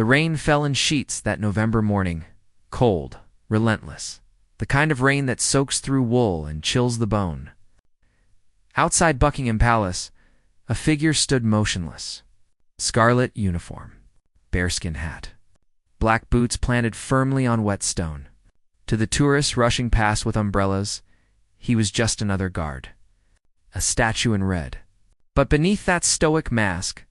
The rain fell in sheets that November morning, cold, relentless, the kind of rain that soaks through wool and chills the bone. Outside Buckingham Palace, a figure stood motionless. Scarlet uniform, bearskin hat, black boots planted firmly on wet stone. To the tourists rushing past with umbrellas, he was just another guard, a statue in red. But beneath that stoic mask,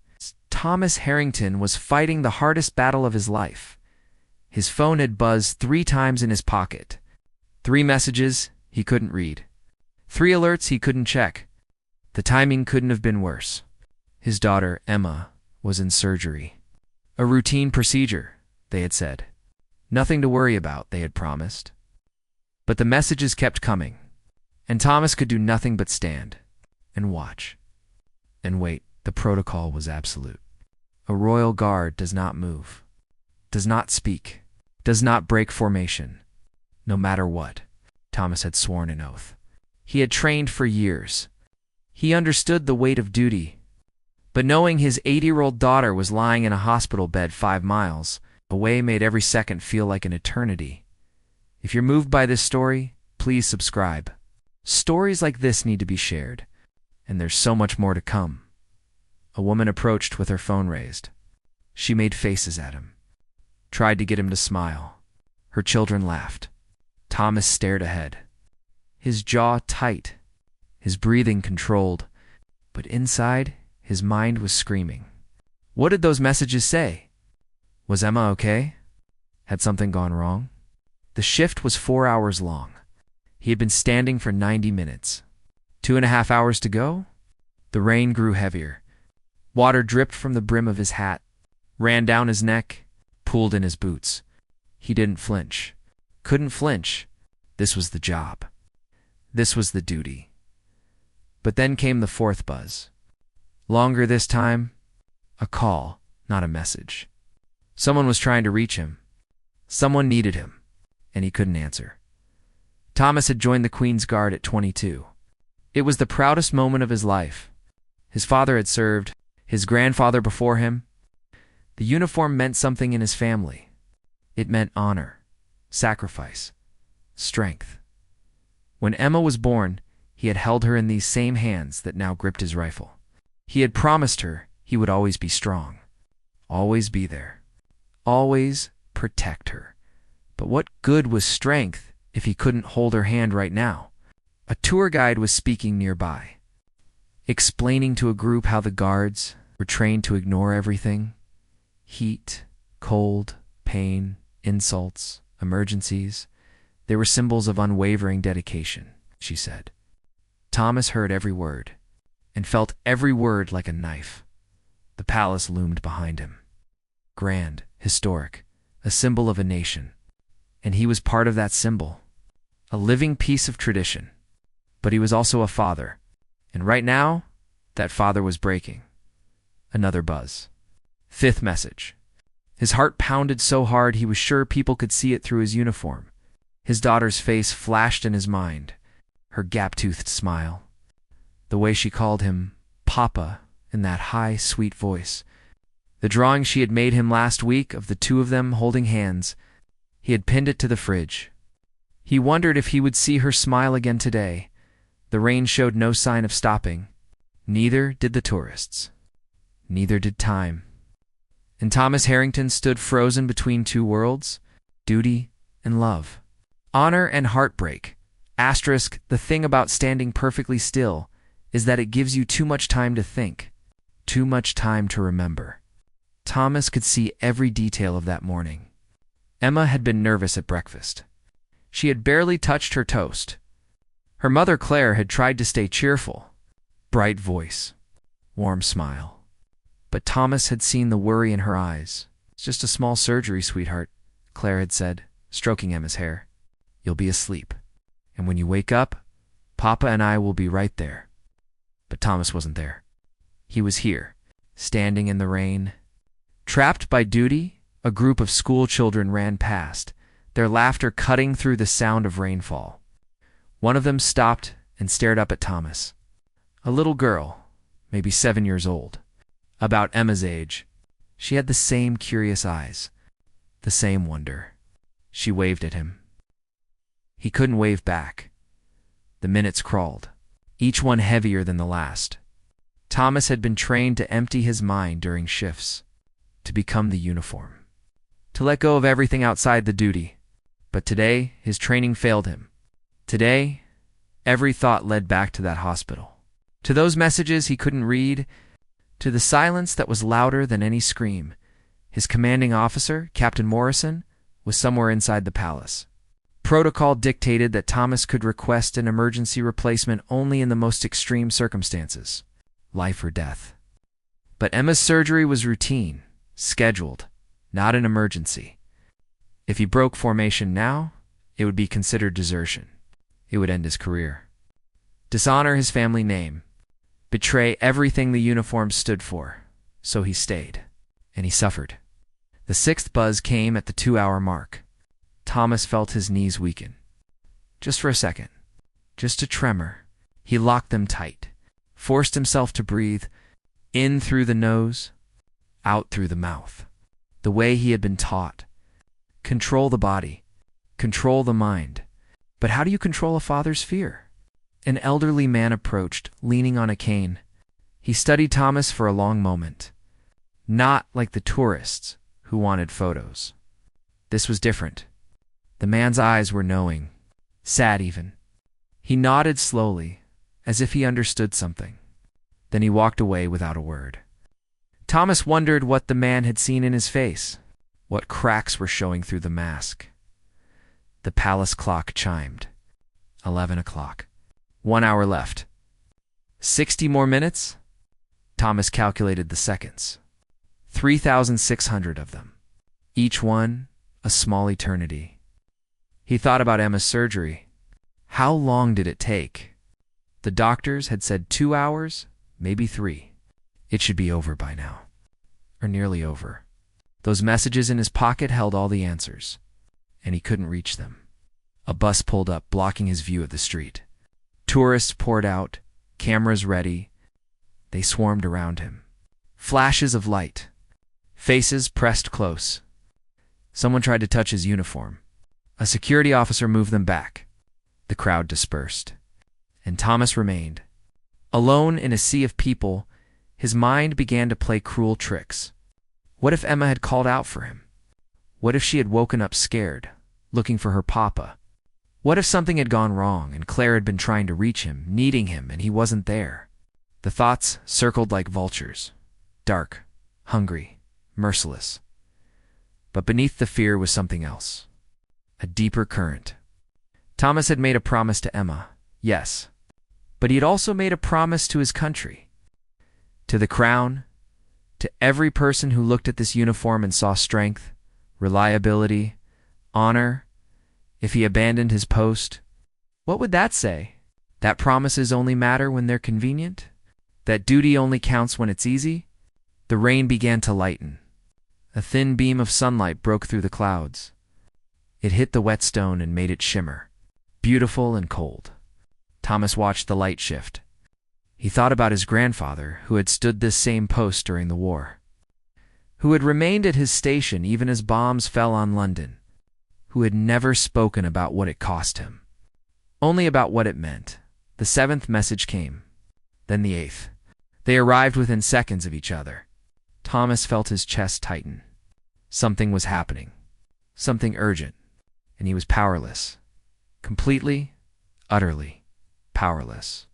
Thomas Harrington was fighting the hardest battle of his life. His phone had buzzed 3 times in his pocket. 3 messages he couldn't read. 3 alerts he couldn't check. The timing couldn't have been worse. His daughter, Emma, was in surgery. A routine procedure, they had said. Nothing to worry about, they had promised. But the messages kept coming, and Thomas could do nothing but stand and watch and wait. The protocol was absolute. A royal guard does not move, does not speak, does not break formation, no matter what. Thomas had sworn an oath. He had trained for years. He understood the weight of duty. But knowing his 80-year-old daughter was lying in a hospital bed 5 miles away made every second feel like an eternity. If you're moved by this story, please subscribe. Stories like this need to be shared, and there's so much more to come. A woman approached with her phone raised. She made faces at him, tried to get him to smile. Her children laughed. Thomas stared ahead, his jaw tight, his breathing controlled, but inside, his mind was screaming. What did those messages say? Was Emma okay? Had something gone wrong? The shift was 4 hours long. He had been standing for 90 minutes. 2.5 hours to go? The rain grew heavier. Water dripped from the brim of his hat, ran down his neck, pooled in his boots. He didn't flinch. Couldn't flinch. This was the job. This was the duty. But then came the 4th buzz. Longer this time. A call, not a message. Someone was trying to reach him. Someone needed him, and he couldn't answer. Thomas had joined the Queen's Guard at 22. It was the proudest moment of his life. His father had served, his grandfather before him. The uniform meant something in his family. It meant honor, sacrifice, strength. When Emma was born, he had held her in these same hands that now gripped his rifle. He had promised her he would always be strong, always be there, always protect her. But what good was strength if he couldn't hold her hand right now? A tour guide was speaking nearby, explaining to a group how the guards were trained to ignore everything. Heat, cold, pain, insults, emergencies. They were symbols of unwavering dedication, she said. Thomas heard every word, and felt every word like a knife. The palace loomed behind him. Grand, historic, a symbol of a nation. And he was part of that symbol, a living piece of tradition. But he was also a father, and right now, that father was breaking. Another buzz. 5th message. His heart pounded so hard he was sure people could see it through his uniform. His daughter's face flashed in his mind, her gap-toothed smile. The way she called him Papa in that high, sweet voice. The drawing she had made him last week of the 2 of them holding hands, he had pinned it to the fridge. He wondered if he would see her smile again today. The rain showed no sign of stopping. Neither did the tourists. Neither did time. And Thomas Harrington stood frozen between 2 worlds, duty and love. Honor and heartbreak. Asterisk, the thing about standing perfectly still is that it gives you too much time to think, too much time to remember. Thomas could see every detail of that morning. Emma had been nervous at breakfast. She had barely touched her toast. Her mother Claire had tried to stay cheerful. Bright voice, warm smile. But Thomas had seen the worry in her eyes. It's just a small surgery, sweetheart, Claire had said, stroking Emma's hair. You'll be asleep. And when you wake up, Papa and I will be right there. But Thomas wasn't there. He was here, standing in the rain. Trapped by duty, a group of school children ran past, their laughter cutting through the sound of rainfall. One of them stopped and stared up at Thomas. A little girl, maybe 7 years old, about Emma's age. She had the same curious eyes, the same wonder. She waved at him. He couldn't wave back. The minutes crawled, each one heavier than the last. Thomas had been trained to empty his mind during shifts, to become the uniform, to let go of everything outside the duty. But today, his training failed him. Today, every thought led back to that hospital, to those messages he couldn't read, to the silence that was louder than any scream. His commanding officer, Captain Morrison, was somewhere inside the palace. Protocol dictated that Thomas could request an emergency replacement only in the most extreme circumstances, life or death. But Emma's surgery was routine, scheduled, not an emergency. If he broke formation now, it would be considered desertion. It would end his career, dishonor his family name, betray everything the uniform stood for. So he stayed, and he suffered. The sixth buzz came at the 2-hour mark. Thomas felt his knees weaken. Just for a second, just a tremor. He locked them tight, forced himself to breathe, in through the nose, out through the mouth, the way he had been taught. Control the body, control the mind. But how do you control a father's fear? An elderly man approached, leaning on a cane. He studied Thomas for a long moment. Not like the tourists who wanted photos. This was different. The man's eyes were knowing, sad even. He nodded slowly, as if he understood something. Then he walked away without a word. Thomas wondered what the man had seen in his face, what cracks were showing through the mask. The palace clock chimed. 11 o'clock. 1 hour left. 60 more minutes? Thomas calculated the seconds. 3,600 of them. Each one a small eternity. He thought about Emma's surgery. How long did it take? The doctors had said 2 hours, maybe 3. It should be over by now. Or nearly over. Those messages in his pocket held all the answers, and he couldn't reach them. A bus pulled up, blocking his view of the street. Tourists poured out, cameras ready. They swarmed around him. Flashes of light. Faces pressed close. Someone tried to touch his uniform. A security officer moved them back. The crowd dispersed. And Thomas remained. Alone in a sea of people, his mind began to play cruel tricks. What if Emma had called out for him? What if she had woken up scared, looking for her papa? What if something had gone wrong and Claire had been trying to reach him, needing him, and he wasn't there? The thoughts circled like vultures, dark, hungry, merciless. But beneath the fear was something else, a deeper current. Thomas had made a promise to Emma, yes, but he had also made a promise to his country, to the crown, to every person who looked at this uniform and saw strength, reliability, honor. If he abandoned his post, what would that say? That promises only matter when they're convenient? That duty only counts when it's easy? The rain began to lighten. A thin beam of sunlight broke through the clouds. It hit the wet stone and made it shimmer, beautiful and cold. Thomas watched the light shift. He thought about his grandfather, who had stood this same post during the war, who had remained at his station even as bombs fell on London, who had never spoken about what it cost him, only about what it meant. The 7th message came, then the 8th. They arrived within seconds of each other. Thomas felt his chest tighten. Something was happening, something urgent, and he was powerless, completely, utterly powerless.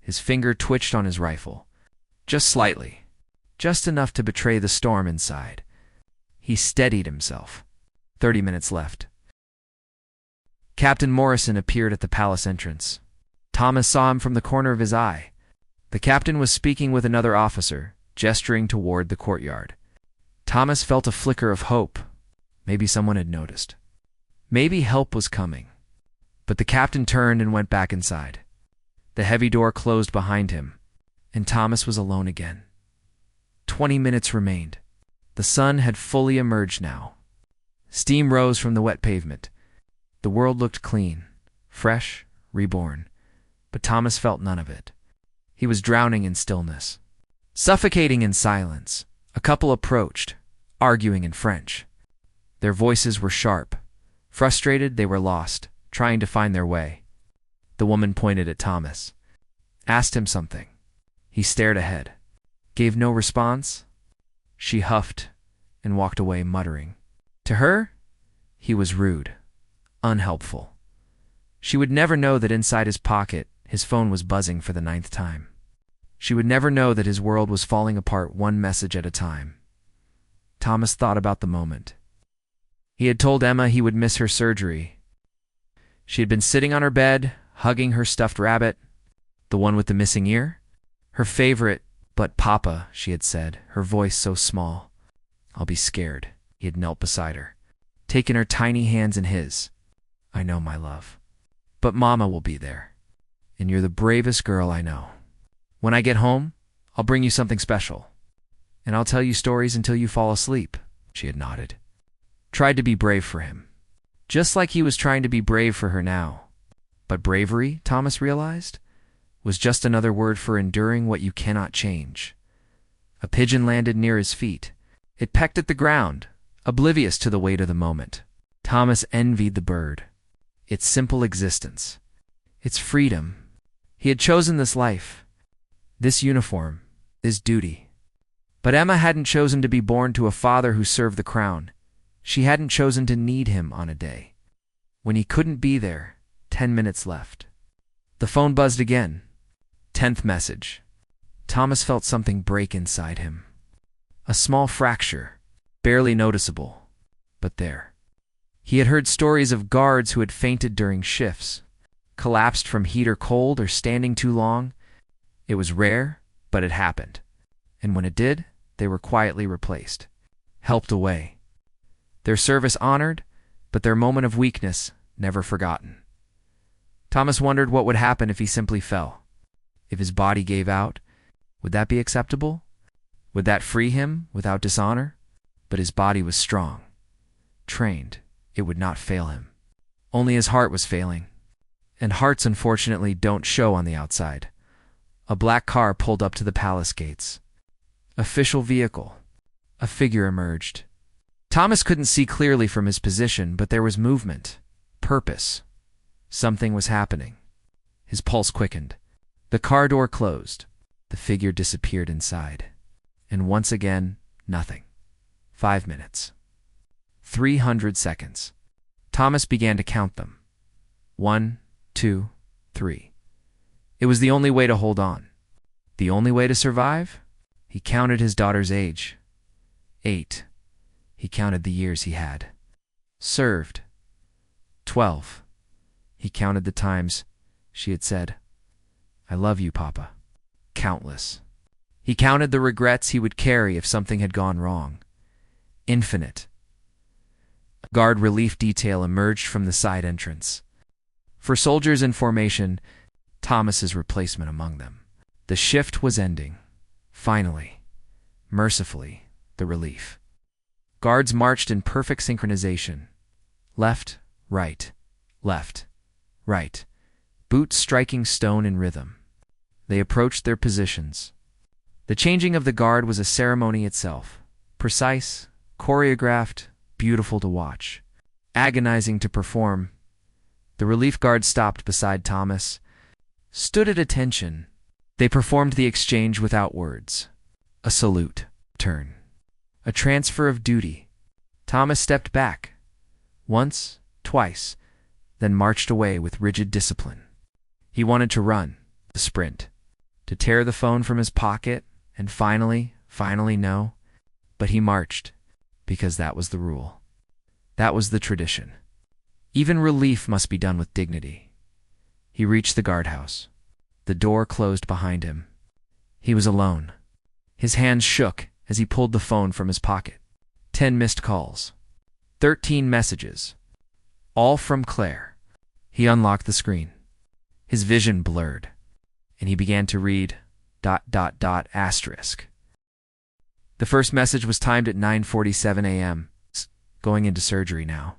His finger twitched on his rifle, just slightly, just enough to betray the storm inside. He steadied himself. 30 minutes left. Captain Morrison appeared at the palace entrance. Thomas saw him from the corner of his eye. The captain was speaking with another officer, gesturing toward the courtyard. Thomas felt a flicker of hope. Maybe someone had noticed. Maybe help was coming. But the captain turned and went back inside. The heavy door closed behind him, and Thomas was alone again. 20 minutes remained. The sun had fully emerged now. Steam rose from the wet pavement. The world looked clean, fresh, reborn. But Thomas felt none of it. He was drowning in stillness, suffocating in silence. A couple approached, arguing in French. Their voices were sharp. Frustrated, they were lost, trying to find their way. The woman pointed at Thomas, asked him something. He stared ahead, gave no response. She huffed and walked away, muttering. To her, he was rude, unhelpful. She would never know that inside his pocket, his phone was buzzing for the 9th time. She would never know that his world was falling apart one message at a time. Thomas thought about the moment. He had told Emma he would miss her surgery. She had been sitting on her bed, hugging her stuffed rabbit, the one with the missing ear. Her favorite, but Papa, she had said, her voice so small. I'll be scared. He had knelt beside her, taken her tiny hands in his. I know, my love. But Mama will be there. And you're the bravest girl I know. When I get home, I'll bring you something special. And I'll tell you stories until you fall asleep, she had nodded. Tried to be brave for him. Just like he was trying to be brave for her now. But bravery, Thomas realized, was just another word for enduring what you cannot change. A pigeon landed near his feet. It pecked at the ground, oblivious to the weight of the moment. Thomas envied the bird. Its simple existence. Its freedom. He had chosen this life. This uniform. This duty. But Emma hadn't chosen to be born to a father who served the crown. She hadn't chosen to need him on a day. When he couldn't be there, 10 minutes left. The phone buzzed again. 10th message. Thomas felt something break inside him. A small fracture, barely noticeable, but there. He had heard stories of guards who had fainted during shifts, collapsed from heat or cold or standing too long. It was rare, but it happened. And when it did, they were quietly replaced, helped away. Their service honored, but their moment of weakness never forgotten. Thomas wondered what would happen if he simply fell. If his body gave out, would that be acceptable? Would that free him without dishonor? But his body was strong, trained. It would not fail him. Only his heart was failing. And hearts, unfortunately, don't show on the outside. A black car pulled up to the palace gates. Official vehicle. A figure emerged. Thomas couldn't see clearly from his position, but there was movement, purpose. Something was happening. His pulse quickened. The car door closed. The figure disappeared inside. And once again, nothing. 5 minutes. 300 seconds. Thomas began to count them. 1, 2, 3. It was the only way to hold on. The only way to survive? He counted his daughter's age. 8. He counted the years he had served. 12. He counted the times she had said, I love you, Papa. Countless. He counted the regrets he would carry if something had gone wrong. Infinite. A guard relief detail emerged from the side entrance. For soldiers in formation, Thomas's replacement among them. The shift was ending. Finally. Mercifully, the relief. Guards marched in perfect synchronization. Left, right, left, right. Boots striking stone in rhythm. They approached their positions. The changing of the guard was a ceremony itself. Precise, choreographed, beautiful to watch. Agonizing to perform. The relief guard stopped beside Thomas, stood at attention. They performed the exchange without words. A salute. Turn. A transfer of duty. Thomas stepped back. Once, twice, then marched away with rigid discipline. He wanted to run, to sprint, to tear the phone from his pocket, and finally know. But he marched, because that was the rule. That was the tradition. Even relief must be done with dignity. He reached the guardhouse. The door closed behind him. He was alone. His hands shook as he pulled the phone from his pocket. 10 missed calls. 13 messages. All from Claire. He unlocked the screen. His vision blurred, and he began to read ... asterisk. The first message was timed at 9:47 a.m. Going into surgery now.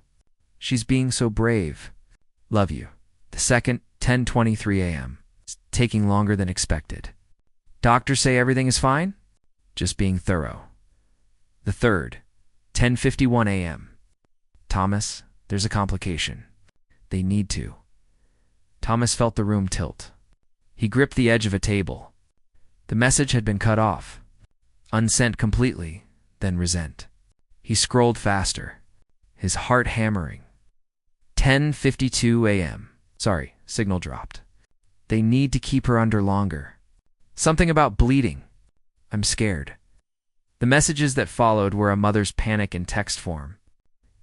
She's being so brave. Love you. The second, 10:23 a.m. It's taking longer than expected. Doctors say everything is fine? Just being thorough. The third, 10:51 a.m. Thomas, there's a complication. They need to. Thomas felt the room tilt. He gripped the edge of a table. The message had been cut off. Unsent completely, then resent. He scrolled faster, his heart hammering. 10:52 a.m. Sorry, signal dropped. They need to keep her under longer. Something about bleeding. I'm scared. The messages that followed were a mother's panic in text form,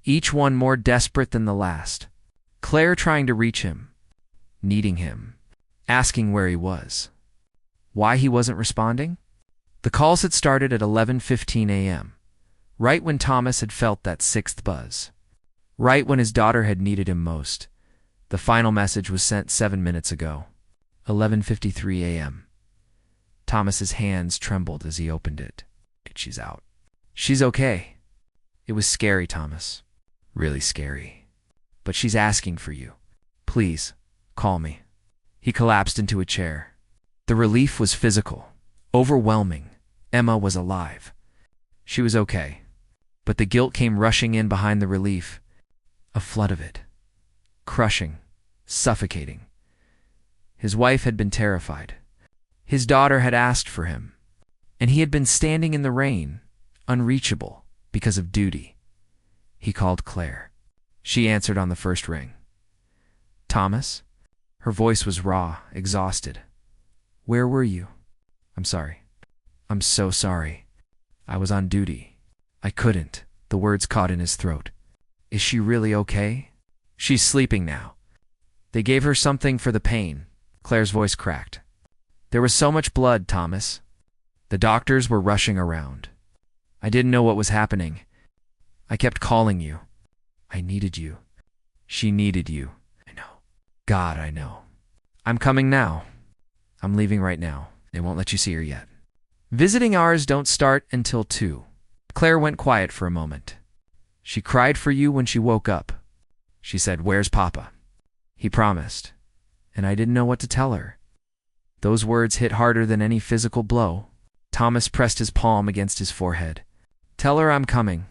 each one more desperate than the last. Claire trying to reach him, needing him, asking where he was. Why he wasn't responding? The calls had started at 11:15 a.m., right when Thomas had felt that sixth buzz. Right when his daughter had needed him most. The final message was sent 7 minutes ago. 11:53 a.m. Thomas's hands trembled as he opened it. She's out. She's okay. It was scary, Thomas. Really scary. But she's asking for you. Please, call me. He collapsed into a chair. The relief was physical, overwhelming. Emma was alive. She was okay. But the guilt came rushing in behind the relief. A flood of it. Crushing, suffocating. His wife had been terrified. His daughter had asked for him. And he had been standing in the rain, unreachable, because of duty. He called Claire. She answered on the first ring. Thomas? Her voice was raw, exhausted. Where were you? I'm sorry. I'm so sorry. I was on duty. I couldn't. The words caught in his throat. Is she really okay? She's sleeping now. They gave her something for the pain. Claire's voice cracked. There was so much blood, Thomas. The doctors were rushing around. I didn't know what was happening. I kept calling you. I needed you. She needed you. I know. God, I know. I'm coming now. I'm leaving right now. They won't let you see her yet. Visiting hours don't start until 2. Claire went quiet for a moment. She cried for you when she woke up. She said, "Where's Papa?" He promised. And I didn't know what to tell her. Those words hit harder than any physical blow. Thomas pressed his palm against his forehead. Tell her I'm coming.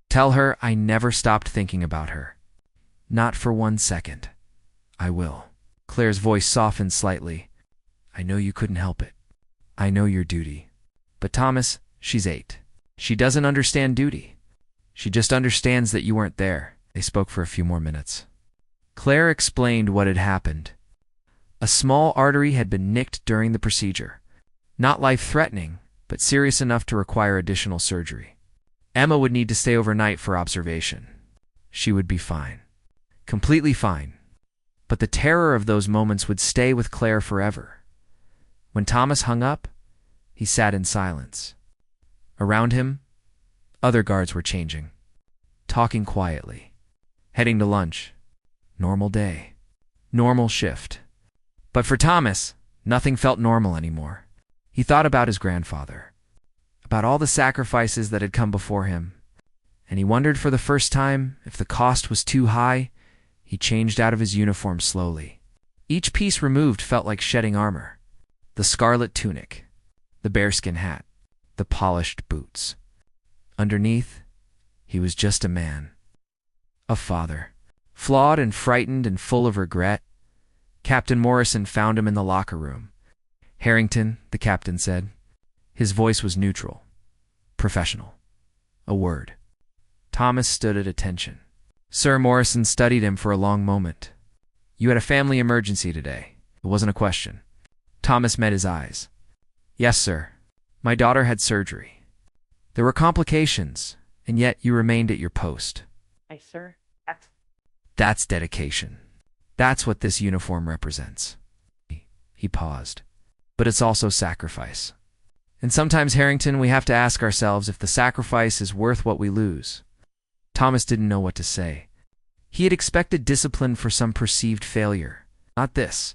Tell her I never stopped thinking about her. Not for 1 second. I will. Claire's voice softened slightly. I know you couldn't help it. I know your duty. But Thomas, she's 8. She doesn't understand duty. She just understands that you weren't there. They spoke for a few more minutes. Claire explained what had happened. A small artery had been nicked during the procedure. Not life-threatening, but serious enough to require additional surgery. Emma would need to stay overnight for observation. She would be fine. Completely fine. But the terror of those moments would stay with Claire forever. When Thomas hung up, he sat in silence. Around him, other guards were changing, talking quietly, heading to lunch. Normal day. Normal shift. But for Thomas, nothing felt normal anymore. He thought about his grandfather, about all the sacrifices that had come before him, and he wondered for the first time if the cost was too high. He changed out of his uniform slowly. Each piece removed felt like shedding armor. The scarlet tunic, the bearskin hat, the polished boots. Underneath, he was just a man. A father. Flawed and frightened and full of regret. Captain Morrison found him in the locker room. Harrington, the captain said. His voice was neutral, professional. A word. Thomas stood at attention. Sir Morrison studied him for a long moment. You had a family emergency today. It wasn't a question. Thomas met his eyes. Yes, sir. My daughter had surgery. There were complications, and yet you remained at your post. Aye, sir. That's dedication. That's what this uniform represents. He paused. But it's also sacrifice. And sometimes, Harrington, we have to ask ourselves if the sacrifice is worth what we lose. Thomas didn't know what to say. He had expected discipline for some perceived failure. Not this.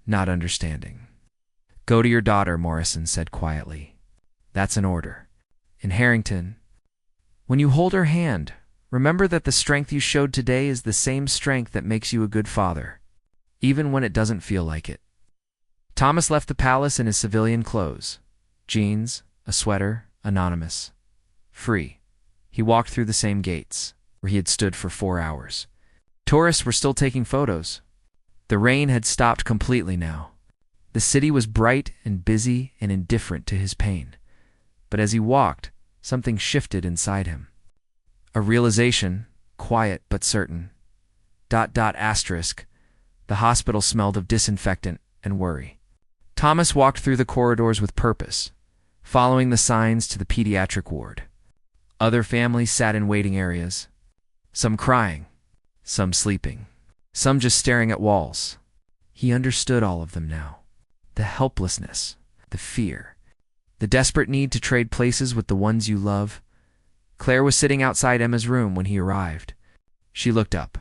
Not understanding. Go to your daughter, Morrison said quietly. That's an order. And Harrington, when you hold her hand, remember that the strength you showed today is the same strength that makes you a good father, even when it doesn't feel like it. Thomas left the palace in his civilian clothes. Jeans, a sweater, anonymous. Free. He walked through the same gates, where he had stood for 4 hours. Tourists were still taking photos. The rain had stopped completely now. The city was bright and busy and indifferent to his pain. But as he walked, something shifted inside him. A realization, quiet but certain. ... The hospital smelled of disinfectant and worry. Thomas walked through the corridors with purpose, following the signs to the pediatric ward. Other families sat in waiting areas, some crying, some sleeping, some just staring at walls. He understood all of them now. The helplessness, the fear, the desperate need to trade places with the ones you love. Claire was sitting outside Emma's room when he arrived. She looked up.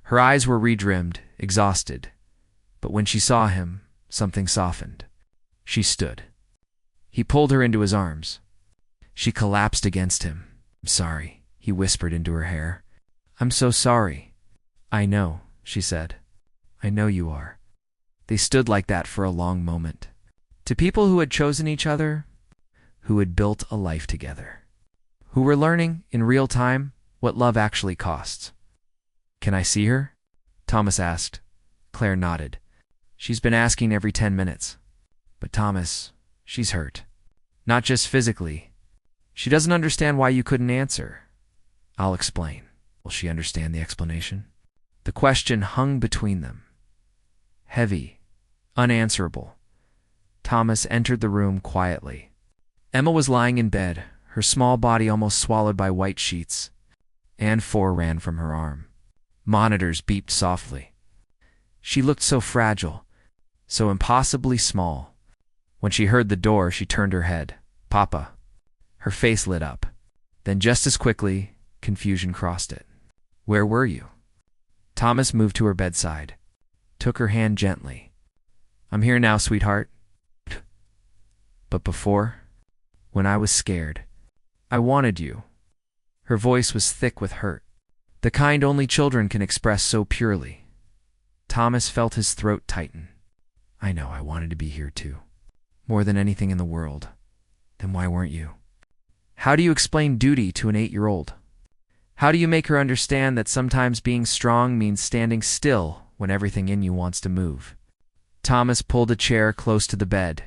Her eyes were redrimmed, exhausted. But when she saw him, something softened. She stood. He pulled her into his arms. She collapsed against him. "I'm sorry," he whispered into her hair. "I'm so sorry." "I know," she said. "I know you are." They stood like that for a long moment. To people who had chosen each other, who had built a life together, who were learning, in real time, what love actually costs. "Can I see her?" Thomas asked. Claire nodded. "She's been asking every 10 minutes. But Thomas, she's hurt. Not just physically. She doesn't understand why you couldn't answer." "I'll explain." "Will she understand the explanation?" The question hung between them. Heavy, unanswerable. Thomas entered the room quietly. Emma was lying in bed, her small body almost swallowed by white sheets. And 4 ran from her arm. Monitors beeped softly. She looked so fragile, so impossibly small. When she heard the door, she turned her head. "Papa." Her face lit up. Then just as quickly, confusion crossed it. "Where were you?" Thomas moved to her bedside, took her hand gently. "I'm here now, sweetheart. But before, when I was scared, I wanted you." Her voice was thick with hurt, the kind only children can express so purely. Thomas felt his throat tighten. "I know, I wanted to be here too. More than anything in the world. Then why weren't you?" How do you explain duty to an 8-year-old? How do you make her understand that sometimes being strong means standing still when everything in you wants to move? Thomas pulled a chair close to the bed,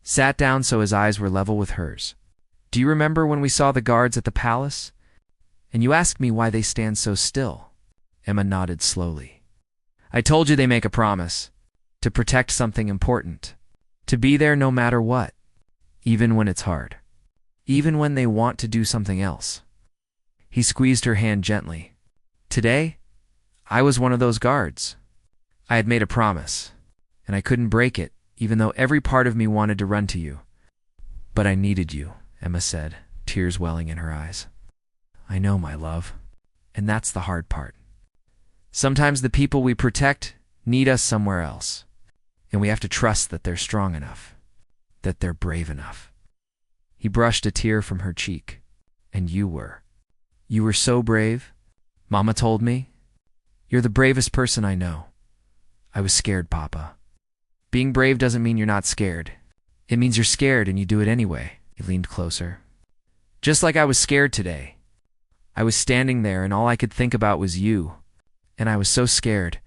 sat down so his eyes were level with hers. "Do you remember when we saw the guards at the palace? And you asked me why they stand so still?" Emma nodded slowly. "I told you they make a promise. To protect something important. To be there no matter what. Even when it's hard. Even when they want to do something else." He squeezed her hand gently. "Today, I was one of those guards. I had made a promise, and I couldn't break it, even though every part of me wanted to run to you. But I needed you," Emma said, tears welling in her eyes. "I know, my love. And that's the hard part. Sometimes the people we protect need us somewhere else, and we have to trust that they're strong enough, that they're brave enough." He brushed a tear from her cheek. "And you were. You were so brave. Mama told me. You're the bravest person I know." "I was scared, Papa." "Being brave doesn't mean you're not scared. It means you're scared and you do it anyway." He leaned closer. "Just like I was scared today. I was standing there and all I could think about was you. And I was so scared.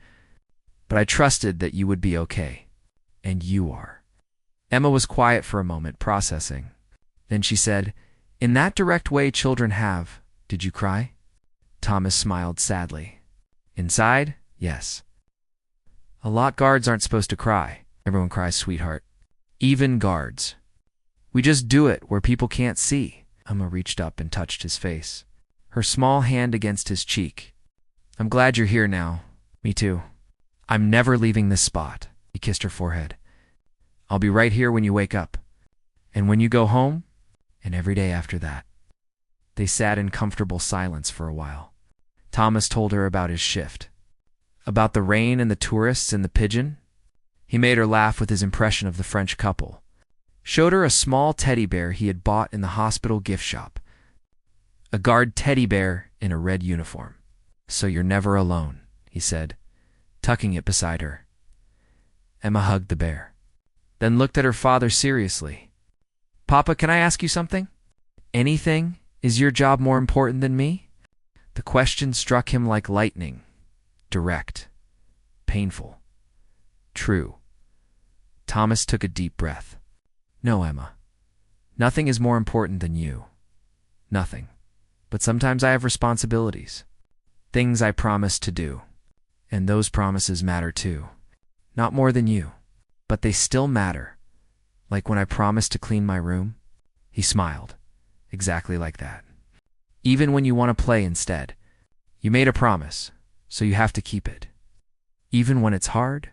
But I trusted that you would be okay. And you are." Emma was quiet for a moment, processing. Then she said, "In that direct way children have, did you cry?" Thomas smiled sadly. "Inside, yes. A lot guards aren't supposed to cry. Everyone cries, sweetheart. Even guards. We just do it where people can't see." Emma reached up and touched his face, her small hand against his cheek. "I'm glad you're here now." "Me too. I'm never leaving this spot." He kissed her forehead. "I'll be right here when you wake up. And when you go home, and every day after that." They sat in comfortable silence for a while. Thomas told her about his shift, about the rain and the tourists and the pigeon. He made her laugh with his impression of the French couple, showed her a small teddy bear he had bought in the hospital gift shop, a guard teddy bear in a red uniform. "So you're never alone," he said, tucking it beside her. Emma hugged the bear, then looked at her father seriously. "Papa, can I ask you something? Anything, Is your job more important than me? The question struck him like lightning. Direct. Painful. True. Thomas took a deep breath. No, Emma. Nothing is more important than you. Nothing. But sometimes I have responsibilities. Things I promised to do. And those promises matter too. Not more than you. But they still matter. Like when I promised to clean my room. He smiled. Exactly like that. Even when you want to play instead. You made a promise, so you have to keep it. Even when it's hard.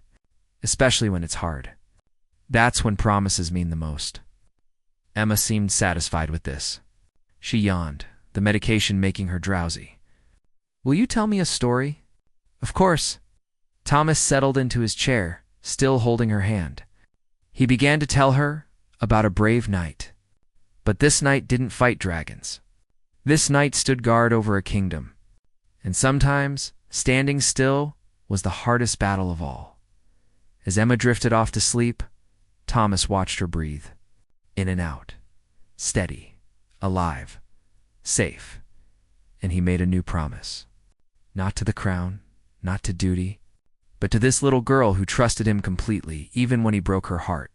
Especially when it's hard. That's when promises mean the most. Emma seemed satisfied with this. She yawned, the medication making her drowsy. Will you tell me a story? Of course. Thomas settled into his chair, still holding her hand. He began to tell her about a brave knight. But this knight didn't fight dragons. This knight stood guard over a kingdom. And sometimes, standing still was the hardest battle of all. As Emma drifted off to sleep, Thomas watched her breathe. In and out. Steady. Alive. Safe. And he made a new promise. Not to the crown, not to duty, but to this little girl who trusted him completely, even when he broke her heart.